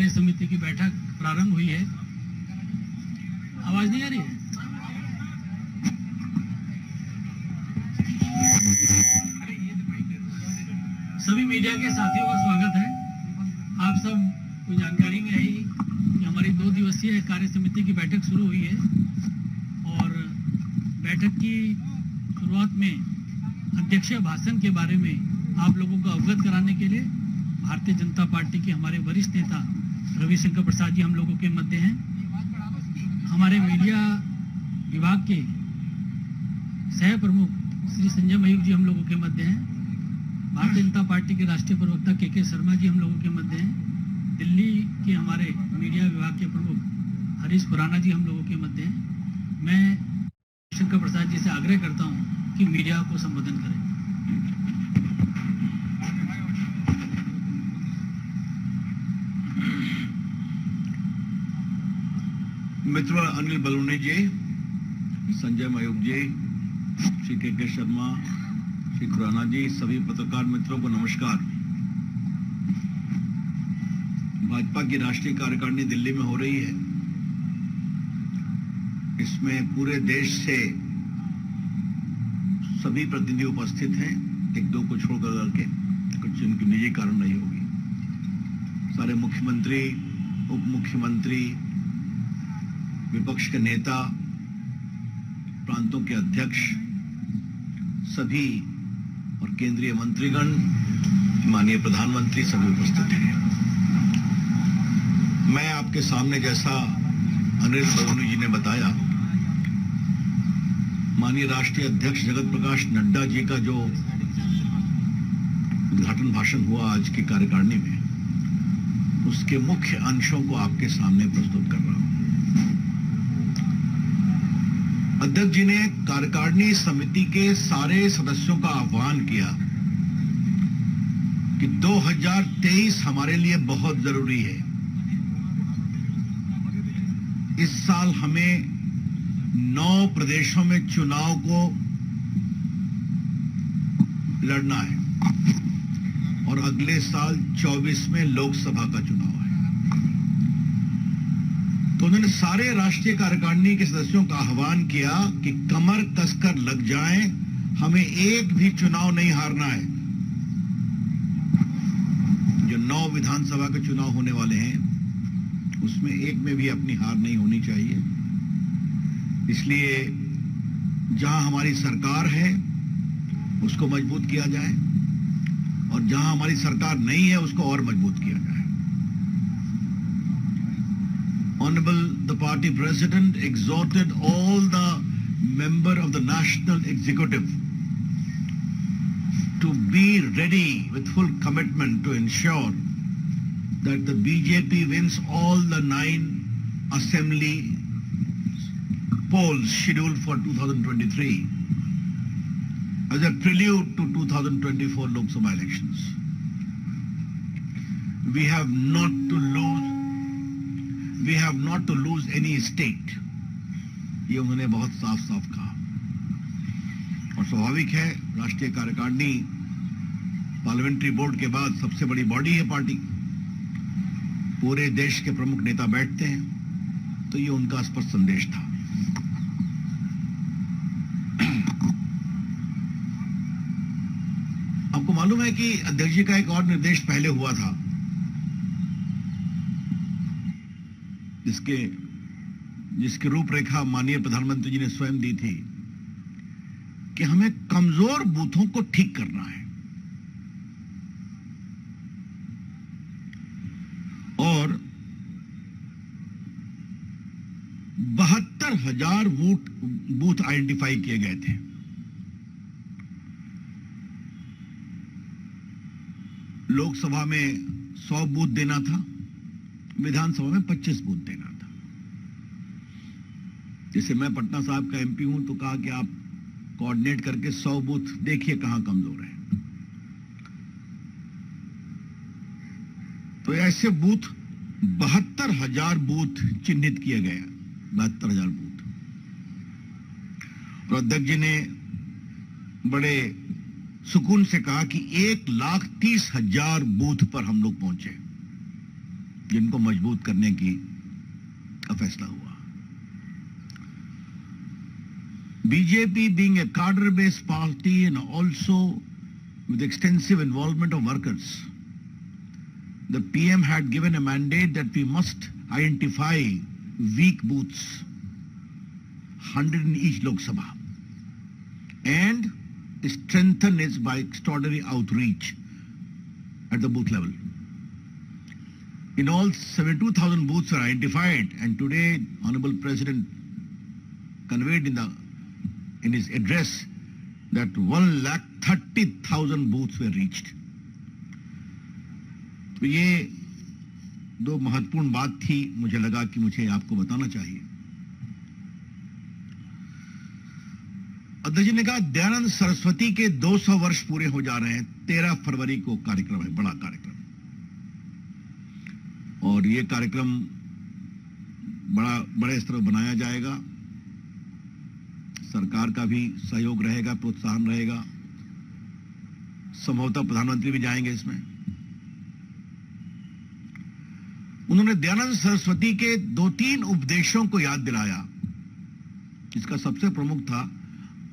कार्य समिति की बैठक प्रारंभ हुई है। आवाज नहीं आ रही है? सभी मीडिया के साथियों का स्वागत है। आप सब को जानकारी में है कि हमारी 2 दिवसीय कार्य समिति की बैठक शुरू हुई है और बैठक की शुरुआत में अध्यक्षीय भाषण के बारे में आप लोगों को अवगत कराने के लिए भारतीय जनता पार्टी के हमारे वरिष्ठ नेता रविशंकर प्रसाद जी हम लोगों के मध्य हैं। हमारे मीडिया विभाग के सह प्रमुख श्री संजय मयूख जी हम लोगों के मध्य हैं। भारतीय जनता पार्टी के राष्ट्रीय प्रवक्ता के शर्मा जी हम लोगों के मध्य हैं। दिल्ली के हमारे मीडिया विभाग के प्रमुख हरीश खुराना जी हम लोगों के मध्य हैं। मैं रविशंकर प्रसाद जी से आग्रह करता हूं कि मीडिया को संबोधन करें। मित्र अनिल बलूनी जी, संजय मयूख जी, श्री के शर्मा, श्री खुराना जी, सभी पत्रकार मित्रों को नमस्कार। भाजपा की राष्ट्रीय कार्यकारिणी दिल्ली में हो रही है। इसमें पूरे देश से सभी प्रतिनिधि उपस्थित हैं, 1-2 को छोड़कर करके, कुछ उनकी निजी कारण नहीं होगी। सारे मुख्यमंत्री, उप मुख्यमंत्री, विपक्ष के नेता, प्रांतों के अध्यक्ष, सभी और केंद्रीय मंत्रीगण, माननीय प्रधानमंत्री सभी उपस्थित हैं। मैं आपके सामने जैसा अनिल बलूनी जी ने बताया, माननीय राष्ट्रीय अध्यक्ष जगत प्रकाश नड्डा जी का जो उद्घाटन भाषण हुआ आज की कार्यकारिणी में, उसके मुख्य अंशों को आपके सामने प्रस्तुत कर रहा हूं। अध्यक्ष जी ने कार्यकारिणी समिति के सारे सदस्यों का आह्वान किया कि 2023 हमारे लिए बहुत जरूरी है। इस साल हमें 9 प्रदेशों में चुनाव को लड़ना है और अगले साल 24 में लोकसभा का चुनाव है। तो उन्होंने सारे राष्ट्रीय कार्यकारिणी के सदस्यों का आह्वान किया कि कमर कसकर लग जाएं, हमें एक भी चुनाव नहीं हारना है। जो 9 विधानसभा के चुनाव होने वाले हैं, उसमें एक में भी अपनी हार नहीं होनी चाहिए। इसलिए जहां हमारी सरकार है उसको मजबूत किया जाए और जहां हमारी सरकार नहीं है उसको और मजबूत किया जाए। Honorable the party president exhorted all the members of the national executive to be ready with full commitment to ensure that the BJP wins all the 9 assembly polls scheduled for 2023 as a prelude to 2024 Lok Sabha elections. We have not to lose any state. ये उन्होंने बहुत साफ साफ कहा और स्वाभाविक है, राष्ट्रीय कार्यकारिणी पार्लियामेंट्री बोर्ड के बाद सबसे बड़ी बॉडी है पार्टी। पूरे देश के प्रमुख नेता बैठते हैं, तो ये उनका स्पष्ट संदेश था। आपको मालूम है कि अध्यक्ष जी का एक और निर्देश पहले हुआ था, जिसकी रूपरेखा माननीय प्रधानमंत्री जी ने स्वयं दी थी कि हमें कमजोर बूथों को ठीक करना है और 72,000 बूथ आइडेंटिफाई किए गए थे। लोकसभा में 100 बूथ देना था, विधानसभा में 25 बूथ देना था। जैसे मैं पटना साहब का एमपी हूं, तो कहा कि आप कोऑर्डिनेट करके 100 बूथ देखिए कहां कमजोर है। तो ऐसे बूथ 72,000 बूथ चिन्हित किए गए, 72,000 बूथ। और अध्यक्ष जी ने बड़े सुकून से कहा कि 1,30,000 बूथ पर हम लोग पहुंचे। जिनको मजबूत करने का फैसला हुआ। BJP being a cadre-based party and also with extensive involvement of workers, the PM had given a mandate that we must identify weak booths, 100 in each Lok Sabha, and strengthen it by extraordinary outreach at the booth level. In all, 72,000 booths were identified, and today, Honorable President conveyed in his address that 1,30,000 booths were reached. तो ये दो महत्वपूर्ण बात थी, मुझे लगा कि मुझे आपको बताना चाहिए। अध्यक्ष जी ने कहा दयानंद सरस्वती के 200 वर्ष पूरे हो जा रहे हैं। 13 फरवरी को कार्यक्रम है, बड़ा कार्यक्रम, और ये कार्यक्रम बड़े स्तर पर बनाया जाएगा। सरकार का भी सहयोग रहेगा, प्रोत्साहन रहेगा। संभवतः प्रधानमंत्री भी जाएंगे इसमें। उन्होंने दयानंद सरस्वती के 2-3 उपदेशों को याद दिलाया, जिसका सबसे प्रमुख था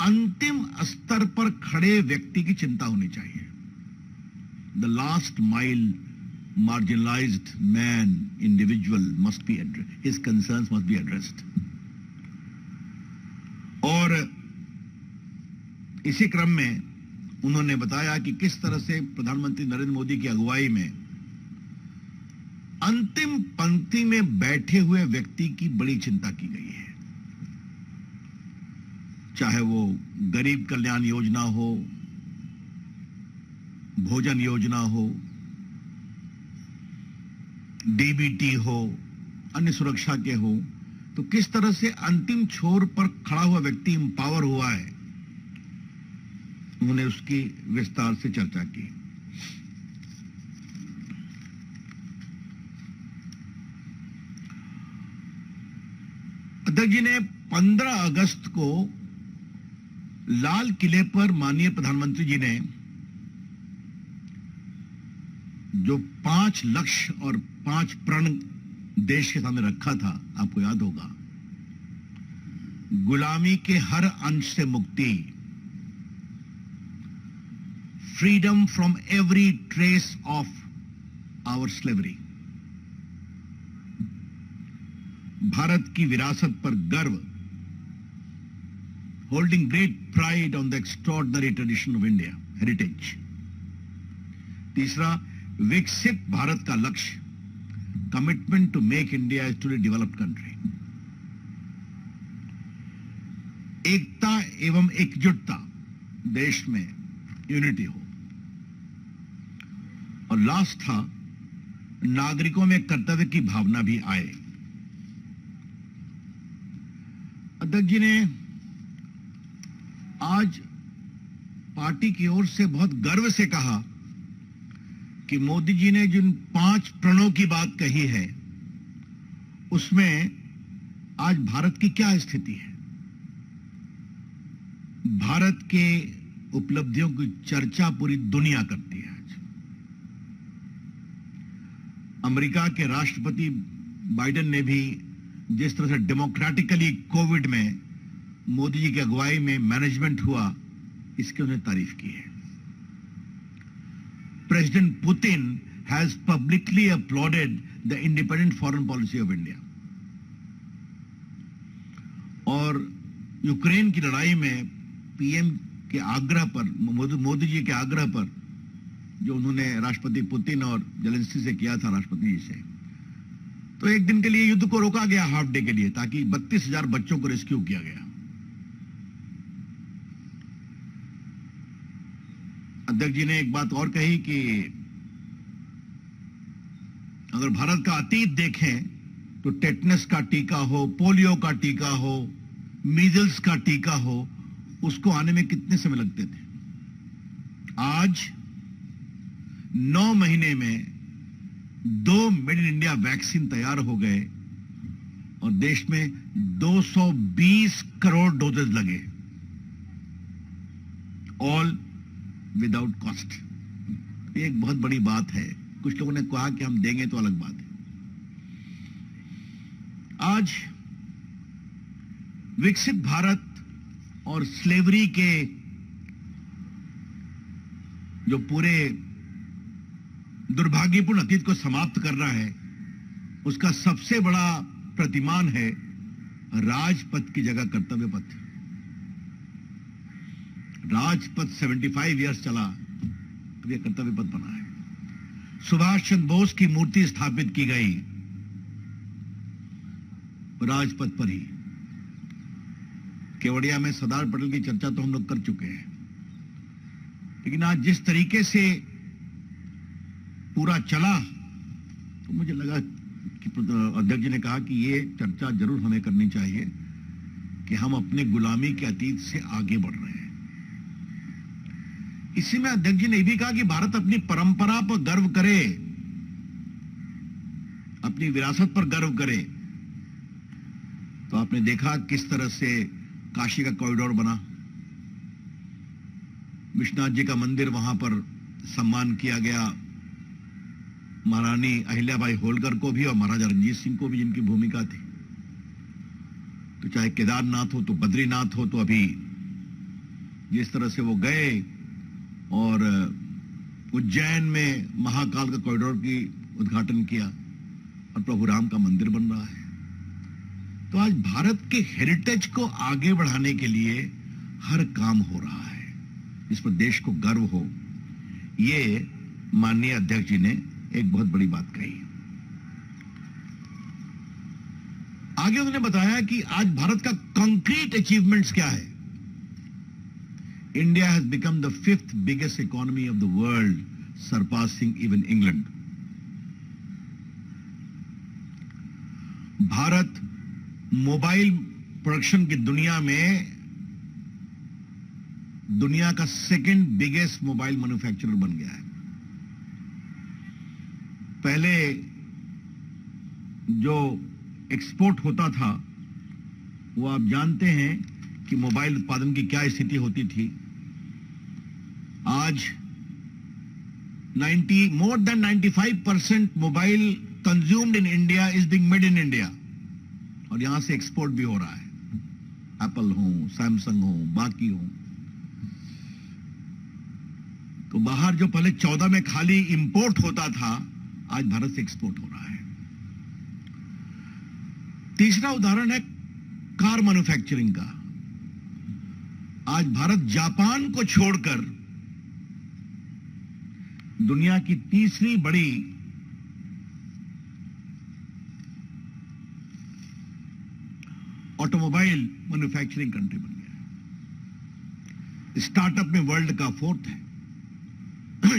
अंतिम स्तर पर खड़े व्यक्ति की चिंता होनी चाहिए। The last mile marginalized man, individual must be addressed, his concerns must be addressed. और इसी क्रम में उन्होंने बताया कि किस तरह से प्रधानमंत्री नरेंद्र मोदी की अगुवाई में अंतिम पंक्ति में बैठे हुए व्यक्ति की बड़ी चिंता की गई है, चाहे वो गरीब कल्याण योजना हो, भोजन योजना हो, डीबीटी हो, अन्य सुरक्षा के हो, तो किस तरह से अंतिम छोर पर खड़ा हुआ व्यक्ति एम्पावर हुआ है, उन्होंने उसकी विस्तार से चर्चा की। अध्यक्ष जी ने 15 अगस्त को लाल किले पर माननीय प्रधानमंत्री जी ने जो 5 लक्ष्य और 5 प्रण देश के सामने रखा था, आपको याद होगा, गुलामी के हर अंश से मुक्ति, freedom from every trace of our slavery, Bharat की विरासत पर गर्व, holding great pride on the extraordinary tradition of India heritage, तीसरा विकसित भारत का लक्ष्य, commitment to make India a truly developed country, एकता एवं एकजुटता, देश में यूनिटी हो, और लास्ट था नागरिकों में कर्तव्य की भावना भी आए। अध्यक्ष जी ने आज पार्टी की ओर से बहुत गर्व से कहा कि मोदी जी ने जिन 5 प्रणों की बात कही है, उसमें आज भारत की क्या स्थिति है। भारत के उपलब्धियों की चर्चा पूरी दुनिया करती है। आज अमेरिका के राष्ट्रपति बाइडेन ने भी जिस तरह से डेमोक्रेटिकली कोविड में मोदी जी की अगुवाई में मैनेजमेंट हुआ, इसकी उन्हें तारीफ की है। President Putin has publicly applauded the independent foreign policy of India. और यूक्रेन की लड़ाई में पीएम के आग्रह पर, मोदी जी के आग्रह पर, जो उन्होंने राष्ट्रपति पुतिन और जेलेंस्की से किया था, राष्ट्रपति जी से, तो एक दिन के लिए युद्ध को रोका गया, हाफ डे के लिए, ताकि 32,000 बच्चों को रेस्क्यू किया गया। अध्यक्ष जी ने एक बात और कही कि अगर भारत का अतीत देखें तो टेटनस का टीका हो, पोलियो का टीका हो, मीजल्स का टीका हो, उसको आने में कितने समय लगते थे। आज 9 महीने में 2 मेड इन इंडिया वैक्सीन तैयार हो गए और देश में 220 करोड़ डोजेज लगे, ऑल विदाउट कॉस्ट। एक बहुत बड़ी बात है। कुछ लोगों ने कहा कि हम देंगे तो अलग बात है, आज विकसित भारत और स्लेवरी के जो पूरे दुर्भाग्यपूर्ण अतीत को समाप्त करना है, उसका सबसे बड़ा प्रतिमान है राजपथ की जगह कर्तव्य पथ। राजपथ 75 इयर्स चला, अब यह कर्तव्य पथ बना है। सुभाष चंद्र बोस की मूर्ति स्थापित की गई राजपथ पर ही। केवड़िया में सरदार पटेल की चर्चा तो हम लोग कर चुके हैं, लेकिन आज जिस तरीके से पूरा चला, तो मुझे लगा कि अध्यक्ष जी ने कहा कि ये चर्चा जरूर हमें करनी चाहिए कि हम अपने गुलामी के अतीत से आगे बढ़ रहे हैं। इसी में अध्यक्ष जी ने यह भी कहा कि भारत अपनी परंपरा पर गर्व करे, अपनी विरासत पर गर्व करे। तो आपने देखा किस तरह से काशी का कॉरिडोर बना, विश्वनाथ जी का मंदिर, वहां पर सम्मान किया गया महारानी अहिल्याबाई होलकर को भी और महाराजा रणजीत सिंह को भी, जिनकी भूमिका थी। तो चाहे केदारनाथ हो तो बद्रीनाथ हो, तो अभी जिस तरह से वो गए और उज्जैन में महाकाल का कॉरिडोर की उद्घाटन किया और प्रभु राम का मंदिर बन रहा है। तो आज भारत के हेरिटेज को आगे बढ़ाने के लिए हर काम हो रहा है, इस पर देश को गर्व हो। ये माननीय अध्यक्ष जी ने एक बहुत बड़ी बात कही। आगे उन्होंने बताया कि आज भारत का कंक्रीट अचीवमेंट्स क्या है। India has become the 5th biggest economy of the world, surpassing even England. Bharat mobile production की दुनिया में दुनिया का 2nd बिगेस्ट मोबाइल मैन्युफैक्चरर बन गया है। पहले जो एक्सपोर्ट होता था, वो आप जानते हैं कि मोबाइल उत्पादन की क्या स्थिति होती थी। आज more than 95% mobile consumed in India is being made in India, और यहां से एक्सपोर्ट भी हो रहा है। एप्पल हो, सैमसंग हो, बाकी हो। तो बाहर जो पहले 14 में खाली इंपोर्ट होता था, आज भारत से एक्सपोर्ट हो रहा है। तीसरा उदाहरण है कार मैन्युफैक्चरिंग का। आज भारत जापान को छोड़कर दुनिया की तीसरी बड़ी ऑटोमोबाइल मैन्युफैक्चरिंग कंट्री बन गया है। स्टार्टअप में वर्ल्ड का 4th है।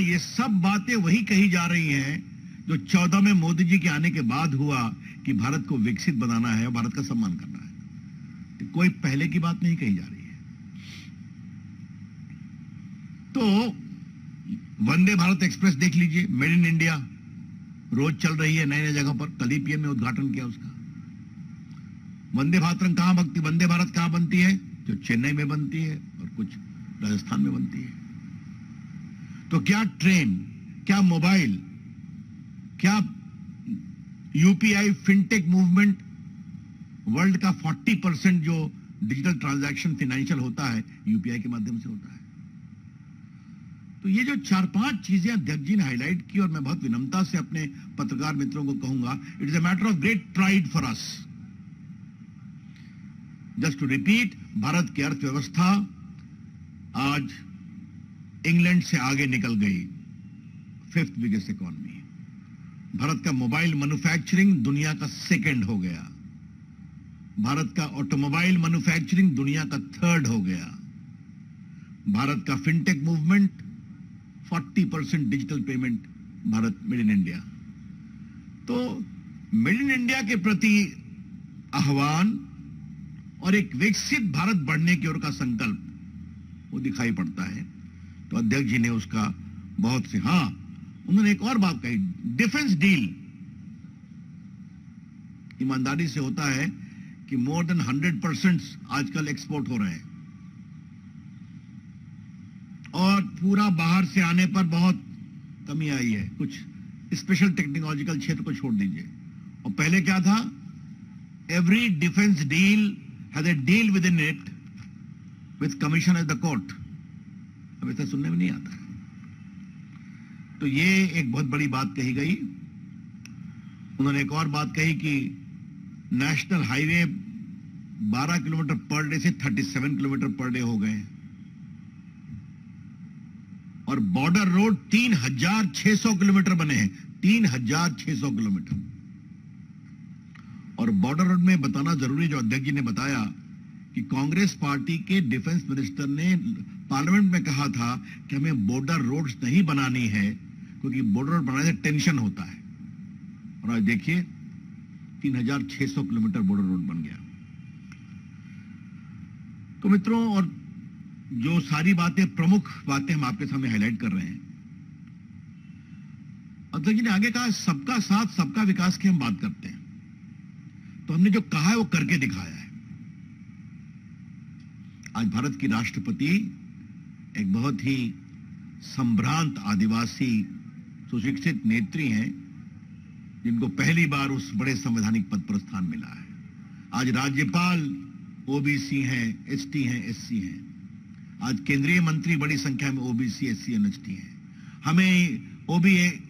ये सब बातें वही कही जा रही हैं जो 14 में मोदी जी के आने के बाद हुआ कि भारत को विकसित बनाना है और भारत का सम्मान करना है। तो कोई पहले की बात नहीं कही जा रही है। तो वंदे भारत एक्सप्रेस देख लीजिए, मेड इन इंडिया रोज चल रही है नए नए जगह पर। कल ही पीएम ने उद्घाटन किया उसका। वंदे भारत कहां बनती है? जो चेन्नई में बनती है और कुछ राजस्थान में बनती है। तो क्या ट्रेन, क्या मोबाइल, क्या यूपीआई फिनटेक मूवमेंट, वर्ल्ड का 40% जो डिजिटल ट्रांजैक्शन फाइनेंशियल होता है यूपीआई के माध्यम से होता है। तो ये जो 4-5 चीजें अध्यक्ष जी ने हाईलाइट की, और मैं बहुत विनम्रता से अपने पत्रकार मित्रों को कहूंगा, it is a matter of great pride for us. Just to repeat, Bharat की अर्थव्यवस्था आज इंग्लैंड से आगे निकल गई, 5th बिगेस्ट इकोनॉमी। भारत का मोबाइल मैन्युफैक्चरिंग दुनिया का 2nd हो गया। भारत का ऑटोमोबाइल मैन्युफैक्चरिंग दुनिया का 3rd हो गया। भारत का fintech movement 40% digital payment, Bharat made in India. तो मेड इन इंडिया के प्रति आह्वान और एक विकसित भारत बढ़ने की ओर का संकल्प वो दिखाई पड़ता है। तो अध्यक्ष जी ने उसका बहुत से, हाँ, उन्होंने एक और बात कही, डिफेंस डील। ईमानदारी से होता है कि मोर देन 100% आजकल एक्सपोर्ट हो रहे हैं, और पूरा बाहर से आने पर बहुत कमी आई है। कुछ स्पेशल टेक्नोलॉजिकल क्षेत्र को छोड़ दीजिए। और पहले क्या था, every defense deal has a deal within it with commission as the court. अब ऐसा सुनने में नहीं आता। तो ये एक बहुत बड़ी बात कही गई। उन्होंने एक और बात कही कि national highway 12 kilometre per day से 37 किलोमीटर पर डे हो गए और बॉर्डर रोड 3600 किलोमीटर बने हैं, 3600 किलोमीटर। और बॉर्डर रोड में बताना जरूरी, जो अध्यक्ष जी ने बताया कि कांग्रेस पार्टी के डिफेंस मिनिस्टर ने पार्लियामेंट में कहा था कि हमें बॉर्डर रोड्स नहीं बनानी है क्योंकि बॉर्डर रोड बनाने से टेंशन होता है। और आज देखिए 3600 किलोमीटर बॉर्डर रोड बन गया। तो मित्रों, और जो सारी बातें, प्रमुख बातें हम आपके सामने हाईलाइट कर रहे हैं, अध्यक्ष जी ने आगे कहा सबका साथ सबका विकास की हम बात करते हैं, तो हमने जो कहा है वो करके दिखाया है। आज भारत की राष्ट्रपति एक बहुत ही संभ्रांत आदिवासी सुशिक्षित नेत्री हैं जिनको पहली बार उस बड़े संवैधानिक पद पर स्थान मिला है। आज राज्यपाल ओबीसी हैं, एसटी हैं, एससी हैं। आज केंद्रीय मंत्री बड़ी संख्या में ओबीसी, एससी, एसटी हैं। हमें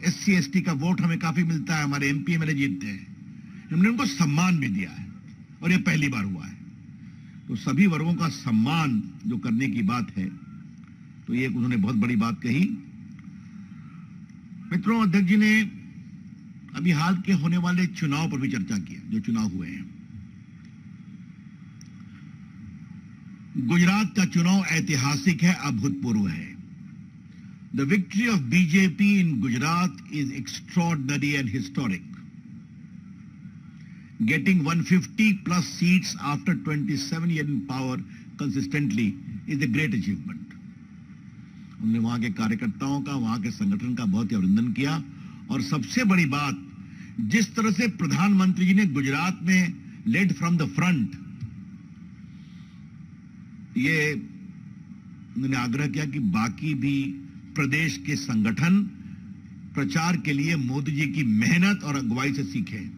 एससी, एसटी का वोट हमें काफी मिलता है, हमारे एमपी एमएलए जीतते हैं। हमने उनको सम्मान भी दिया है और ये पहली बार हुआ है। तो सभी वर्गों का सम्मान जो करने की बात है, तो ये उन्होंने बहुत बड़ी बात कही। मित्रों, अध्यक्ष जी ने अभी हाल के होने वाले चुनाव पर भी चर्चा की, जो चुनाव हुए हैं। गुजरात का चुनाव ऐतिहासिक है, अभूतपूर्व है। The victory of BJP in Gujarat is extraordinary and historic. Getting 150 plus seats after 27 years in power consistently is a great achievement. उन्होंने वहां के कार्यकर्ताओं का, वहां के संगठन का बहुत ही अभिनंदन किया। और सबसे बड़ी बात, जिस तरह से प्रधानमंत्री जी ने गुजरात में लेड फ्रॉम द फ्रंट, ये उन्होंने आग्रह किया कि बाकी भी प्रदेश के संगठन प्रचार के लिए मोदी जी की मेहनत और अगुवाई से सीखें।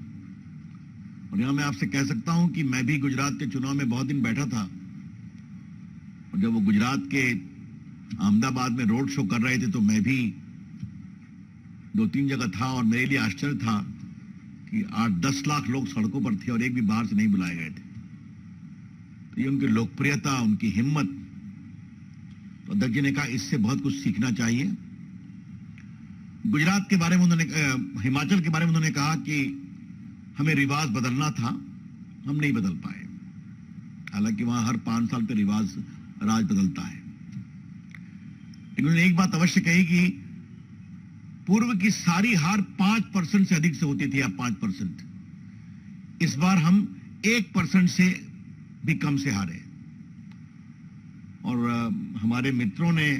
और यहां मैं आपसे कह सकता हूं कि मैं भी गुजरात के चुनाव में बहुत दिन बैठा था, और जब वो गुजरात के अहमदाबाद में रोड शो कर रहे थे तो मैं भी 2-3 जगह था, और मेरे लिए आश्चर्य था कि 8-10 लाख लोग सड़कों पर थे और एक भी बाहर से नहीं बुलाए गए थे। तो ये उनकी लोकप्रियता, उनकी हिम्मत। तो अध्यक्ष जी ने कहा इससे बहुत कुछ सीखना चाहिए। गुजरात के बारे में उन्होंने, हिमाचल के बारे में उन्होंने कहा कि हमें रिवाज बदलना था, हम नहीं बदल पाए। हालांकि वहां हर 5 साल पे राज बदलता है। लेकिन उन्होंने एक बात अवश्य कही कि पूर्व की सारी हार 5% से अधिक से होती थी, अब 5%। इस बार हम 1% से भी कम से हारे। और हमारे मित्रों ने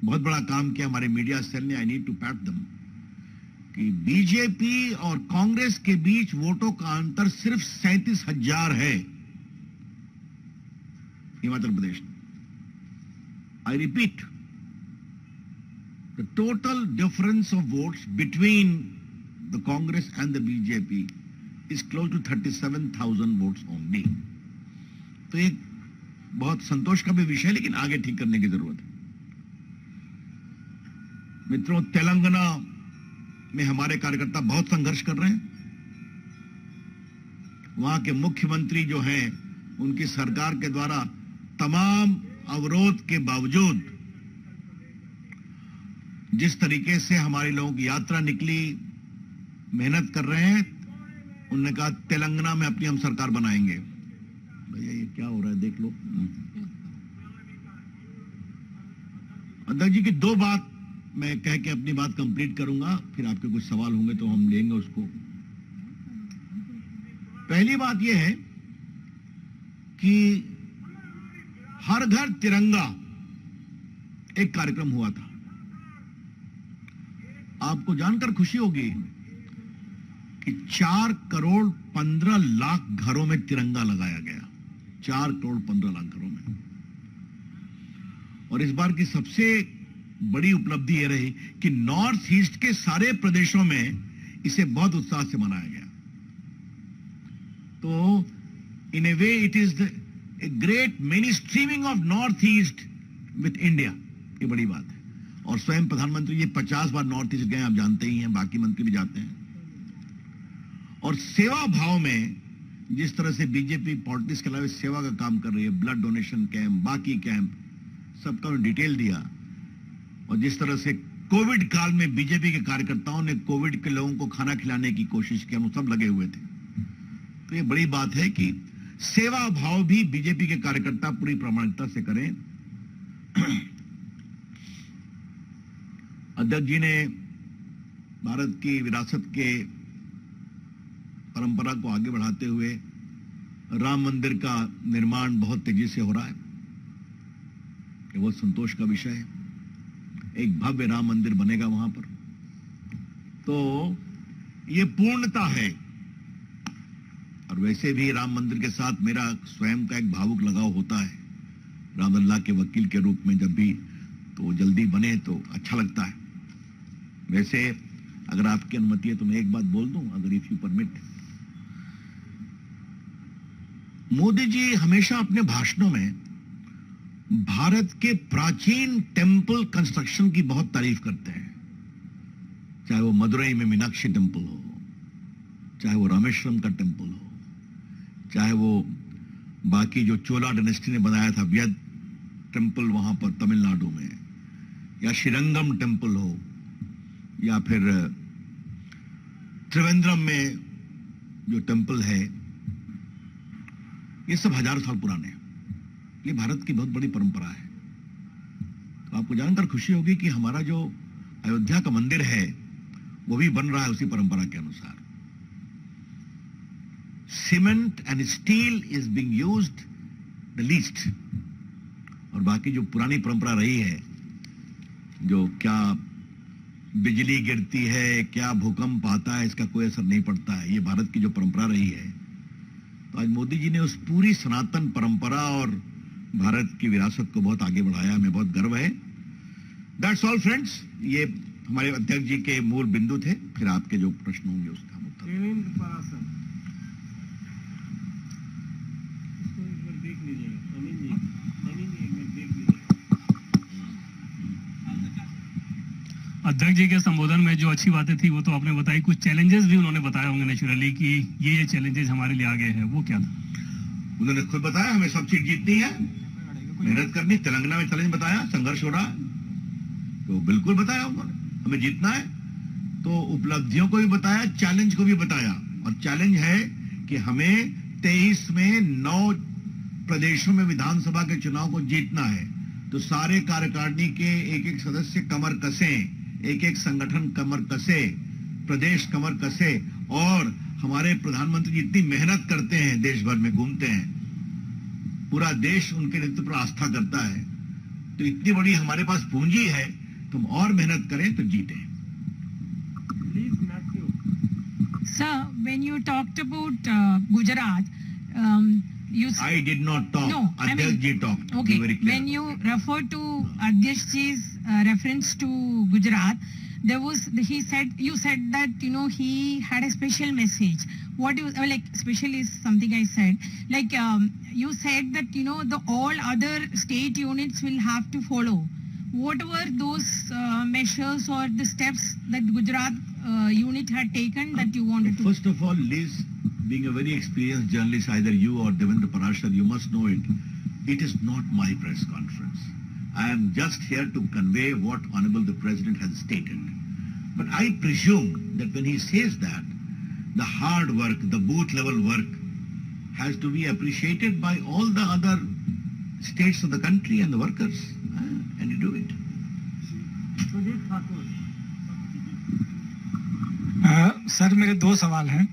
बहुत बड़ा काम किया, हमारे मीडिया सेल ने, I need to pat them, कि बीजेपी और कांग्रेस के बीच वोटों का अंतर सिर्फ 37,000 है Himachal Pradesh. I repeat, the total difference of votes between the Congress and the BJP is close to 37,000 votes only. तो एक बहुत संतोष का भी विषय है, लेकिन आगे ठीक करने की जरूरत है। मित्रों, तेलंगाना में हमारे कार्यकर्ता बहुत संघर्ष कर रहे हैं। वहां के मुख्यमंत्री जो हैं, उनकी सरकार के द्वारा तमाम अवरोध के बावजूद जिस तरीके से हमारे लोगों की यात्रा निकली, मेहनत कर रहे हैं। उन्होंने कहा तेलंगाना में अपनी हम सरकार बनाएंगे। भैया ये क्या हो रहा है, देख लो। अध्यक्ष जी की 2 बात मैं कह के अपनी बात कंप्लीट करूंगा, फिर आपके कुछ सवाल होंगे तो हम लेंगे उसको। पहली बात यह है कि हर घर तिरंगा एक कार्यक्रम हुआ था। आपको जानकर खुशी होगी कि 4 करोड़ 15 लाख घरों में तिरंगा लगाया गया। 4 करोड़ 15 लाख घरों में। और इस बार की सबसे बड़ी उपलब्धि यह रही कि नॉर्थ ईस्ट के सारे प्रदेशों में इसे बहुत उत्साह से मनाया गया। तो in a way it is a great mainstreaming of North East with India. ये बड़ी बात है। और स्वयं प्रधानमंत्री ये 50 बार नॉर्थ ईस्ट गए, आप जानते ही हैं, बाकी मंत्री भी जाते हैं। और सेवा भाव में जिस तरह से बीजेपी पॉलिटिक्स के अलावा सेवा का काम कर रही है, ब्लड डोनेशन कैंप, बाकी कैंप, सबका डिटेल दिया। और जिस तरह से कोविड काल में बीजेपी के कार्यकर्ताओं ने कोविड के लोगों को खाना खिलाने की कोशिश की, हम सब लगे हुए थे। तो ये बड़ी बात है कि सेवा भाव भी बीजेपी के कार्यकर्ता पूरी प्रामाणिकता से करें। अध्यक्ष जी ने भारत की विरासत के परंपरा को आगे बढ़ाते हुए राम मंदिर का निर्माण बहुत तेजी से हो रहा है, ये बहुत संतोष का विषय है। एक भव्य राम मंदिर बनेगा वहां पर, तो ये पूर्णता है। और वैसे भी राम मंदिर के साथ मेरा स्वयं का एक भावुक लगाव होता है, रामलला के वकील के रूप में। जब भी तो जल्दी बने तो अच्छा लगता है। वैसे अगर आपकी अनुमति है तो मैं एक बात बोल दूं, अगर if you permit. Modi ji हमेशा अपने भाषणों में भारत के प्राचीन टेंपल कंस्ट्रक्शन की बहुत तारीफ करते हैं, चाहे वो मदुरई में मीनाक्षी टेंपल हो, चाहे वो रामेश्वरम का टेंपल हो, चाहे वो बाकी जो चोला डायनेस्टी ने बनाया था व्यद टेंपल वहां पर तमिलनाडु में, या श्रीरंगम टेंपल हो, या फिर त्रिवेंद्रम में जो टेंपल है, ये सब हजारों साल पुराने हैं। ये भारत की बहुत बड़ी परंपरा है। तो आपको जानकर खुशी होगी कि हमारा जो अयोध्या का मंदिर है वो भी बन रहा है उसी परंपरा के अनुसार। Cement and steel is being used the least. और बाकी जो पुरानी परंपरा रही है, जो क्या बिजली गिरती है, क्या भूकंप आता है, इसका कोई असर नहीं पड़ता है। ये भारत की जो परंपरा रही है, तो आज मोदी जी ने उस पूरी सनातन परंपरा और भारत की विरासत को बहुत आगे बढ़ाया। हमें बहुत गर्व है। That's all friends. ये हमारे अध्यक्ष जी के मूल बिंदु थे। फिर आपके जो प्रश्न होंगे उसका हम उत्तर अध्यक्ष जी के संबोधन में जो अच्छी बातें थी वो तो आपने बताई। कुछ चैलेंजेस भी उन्होंने बताए होंगे नेचुरली कि ये चैलेंजेस हमारे लिए आ गए हैं, वो क्या था? उन्होंने खुद बताया हमें सब चीज जीतनी है, मेहनत करनी। तेलंगाना में चैलेंज बताया, संघर्ष हो रहा है, तो बिल्कुल बताया उन्होंने हमें जीतना है। तो उपलब्धियों को भी बताया, चैलेंज को भी बताया। और चैलेंज है कि हमें 23 में 9 प्रदेशों में विधानसभा के चुनाव को जीतना है। तो सारे कार्यकारिणी के एक एक सदस्य कमर कसे, एक एक संगठन कमर कसे, प्रदेश कमर कसे। और हमारे प्रधानमंत्री जी इतनी मेहनत करते हैं, देश भर में घूमते हैं, पूरा देश उनके नेतृत्व पर आस्था करता है। तो इतनी बड़ी हमारे पास पूंजी है, तुम और मेहनत करें तो जीतें। Sir, when you talked about Gujarat, you said... I did not talk. No, Adhyaksh ji talked. Okay, Be very clear. when you refer to Adhyaksh ji's reference to Gujarat, you said that, he had a special message. Special is something I said. You said that, the all other state units will have to follow. What were those measures or the steps that Gujarat unit had taken that you wanted to... First of all, Liz, being a very experienced journalist, either you or Devendra Parashar, you must know it. It is not my press conference. I am just here to convey what Honorable the President has stated. But I presume that when he says that, the hard work, the booth level work has to be appreciated by all the other states of the country and the workers. And you do it. Sir, मेरे 2 सवाल हैं।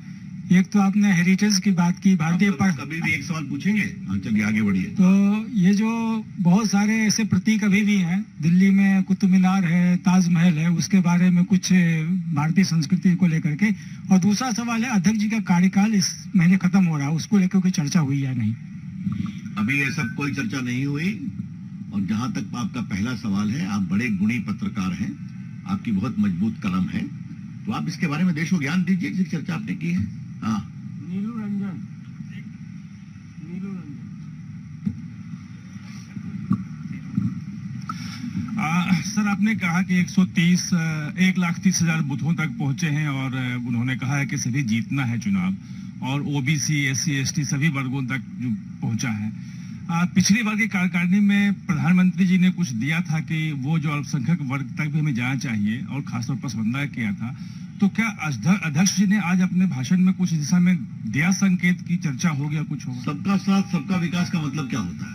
एक तो आपने heritage की बात की, भारतीय कभी भी एक सवाल पूछेंगे? हाँ, चलिए आगे बढ़िए। तो ये जो बहुत सारे ऐसे प्रतीक अभी भी हैं, दिल्ली में कुतुब मीनार है, ताजमहल है, उसके बारे में कुछ भारतीय संस्कृति को लेकर के। और दूसरा सवाल है, अध्यक्ष जी का कार्यकाल इस महीने खत्म हो रहा है, उसको लेकर कोई चर्चा हुई या नहीं? अभी ये सब कोई चर्चा नहीं हुई। और जहां तक आपका पहला सवाल है, आप बड़े गुणी पत्रकार हैं, आपकी बहुत मजबूत कलम है, तो आप इसके बारे में देश को ज्ञान दीजिए जिसकी चर्चा आपने की है। हाँ, नीलू रंजन। सर आपने कहा कि 1,30,000 बूथों तक पहुंचे हैं और उन्होंने कहा है कि सभी जीतना है चुनाव और ओबीसी एससी एसटी सभी वर्गों तक जो पहुंचा है। पिछली बार की कार्यकारिणी में प्रधानमंत्री जी ने कुछ दिया था कि वो जो अल्पसंख्यक वर्ग तक भी हमें जाना चाहिए और खासतौर पर समन्वय किया था। तो क्या अध्यक्ष जी ने आज अपने भाषण में कुछ दिशा में दिया संकेत की चर्चा होगी या कुछ होगा? सबका साथ सबका विकास का मतलब क्या होता है?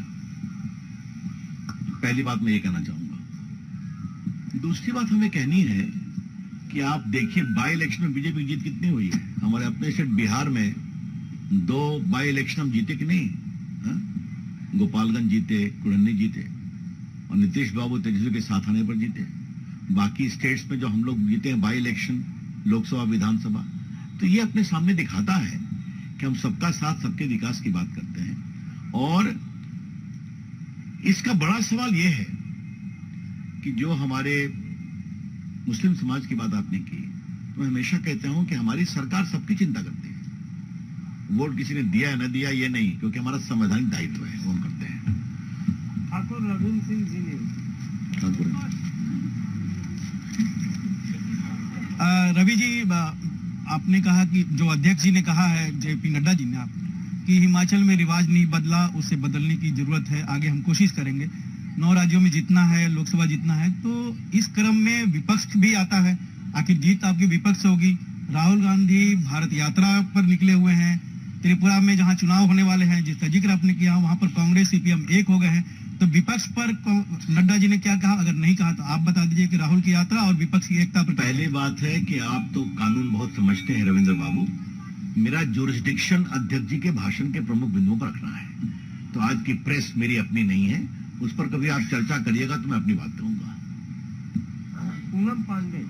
पहली बात मैं ये कहना चाहूंगा। दूसरी बात हमें कहनी है कि आप देखिए बाई इलेक्शन में बीजेपी की जीत कितनी हुई है। हमारे अपने स्टेट बिहार में 2 बाई इलेक्शन हम जीते कि नहीं? गोपालगंज जीते, कुड़न्नी जीते और नीतीश बाबू तेजस्वी के साथ आने पर जीते। बाकी स्टेट्स में जो हम लोग जीते हैं बाई इलेक्शन लोकसभा विधानसभा, तो ये अपने सामने दिखाता है कि हम सबका साथ सबके विकास की बात करते हैं। और इसका बड़ा सवाल यह है कि जो हमारे मुस्लिम समाज की बात आपने की, तो मैं हमेशा कहता हूं कि हमारी सरकार सबकी चिंता करती है। वोट किसी ने दिया न दिया ये नहीं, क्योंकि हमारा संवैधानिक दायित्व है, वो हम करते हैं। ठाकुर रविंद्र सिंह जी ने रवि जी, आपने कहा कि जो अध्यक्ष जी ने कहा है, जेपी नड्डा जी ने कि हिमाचल में रिवाज नहीं बदला, उसे बदलने की जरूरत है, आगे हम कोशिश करेंगे। 9 राज्यों में जीतना है, लोकसभा जीतना है, तो इस क्रम में विपक्ष भी आता है। आखिर जीत आपकी विपक्ष होगी। राहुल गांधी भारत यात्रा पर निकले हुए हैं। त्रिपुरा में जहां चुनाव होने वाले हैं, जिसका जिक्र आपने किया, वहां पर कांग्रेस सीपीएम एक हो गए हैं। तो विपक्ष पर नड्डा जी ने क्या कहा? अगर नहीं कहा तो आप बता दीजिए कि राहुल की यात्रा और विपक्ष की एकता पर। पहली बात है कि आप तो कानून बहुत समझते हैं रविंद्र बाबू। मेरा जुरिस्डिक्शन अध्यक्ष जी के भाषण के प्रमुख बिंदुओं पर रखना है, तो आज की प्रेस मेरी अपनी नहीं है, उस पर कभी आप चर्चा करिएगा तो मैं अपनी बात करूंगा। पूनम पांडे।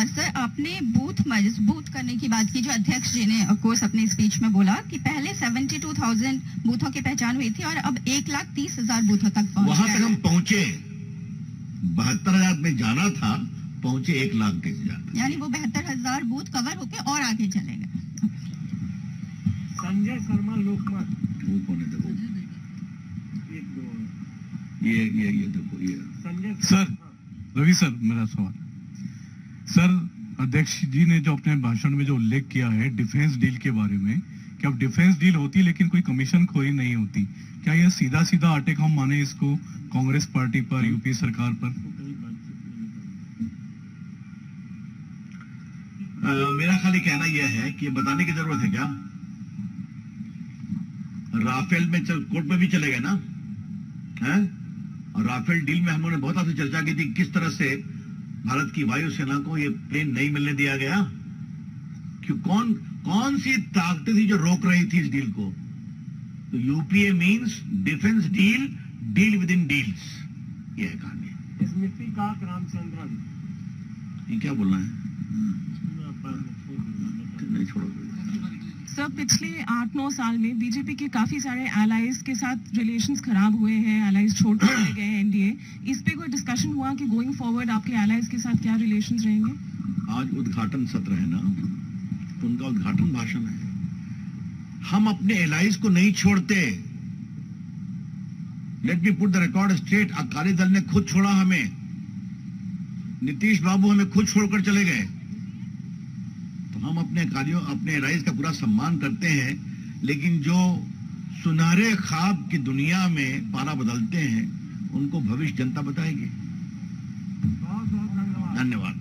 सर, आपने बूथ मजबूत करने की बात की, जो अध्यक्ष जी ने ऑफ कोर्स अपने स्पीच में बोला कि पहले 72,000 बूथों की पहचान हुई थी और अब 1,30,000 बूथों तक पहुंच वहां गए तक हम हैं। पहुंचे। 72,000 में जाना था, पहुंचे 1,30,000। यानी वो 72,000 बूथ कवर होके और आगे चलेगा। संजय शर्मा लोकमत। वो कौन है? देखो ये देखो ये संजय सर, रवि सर, मेरा सवाल सर, अध्यक्ष जी ने जो अपने भाषण में जो उल्लेख किया है डिफेंस डील के बारे में, कि अब डिफेंस डील होती लेकिन कोई कमीशन खोरी नहीं होती, क्या यह सीधा सीधा अटैक हम माने इसको कांग्रेस पार्टी पर, यूपी सरकार पर? मेरा खाली कहना यह है कि बताने की जरूरत है क्या? राफेल में कोर्ट में भी चले गए ना, हैं? और राफेल डील में हम लोगों ने बहुत आपसे चर्चा की थी किस तरह से भारत की वायुसेना को ये प्लेन नहीं मिलने दिया गया। क्यों? कौन सी ताकतें थी जो रोक रही थी इस डील को? तो UPA means defence deal, deal with in deals, ये है कहानी। स्मृति का रामचंद्रन। ये क्या बोलना है? नहीं छोड़ो। सर, पिछले 8-9 साल में बीजेपी के काफी सारे एलाइज के साथ रिलेशंस खराब हुए हैं, एलाइज छोड़ कर गए हैं एनडीए। इस पे कोई डिस्कशन हुआ कि गोइंग फॉरवर्ड आपके एलाइज के साथ क्या रिलेशंस रहेंगे? आज उद्घाटन सत्र है ना, तो उनका उद्घाटन भाषण है। हम अपने एलाइज को नहीं छोड़ते। Let me put the record straight. Akali Dal ने खुद छोड़ा हमें, नीतीश बाबू हमें खुद छोड़कर चले गए। तो हम अपने कार्यों, अपने एलाइज का पूरा सम्मान करते हैं, लेकिन जो सुनहरे ख्वाब की दुनिया में पारा बदलते हैं, उनको भविष्य जनता बताएगी। बहुत बहुत धन्यवाद। धन्यवाद।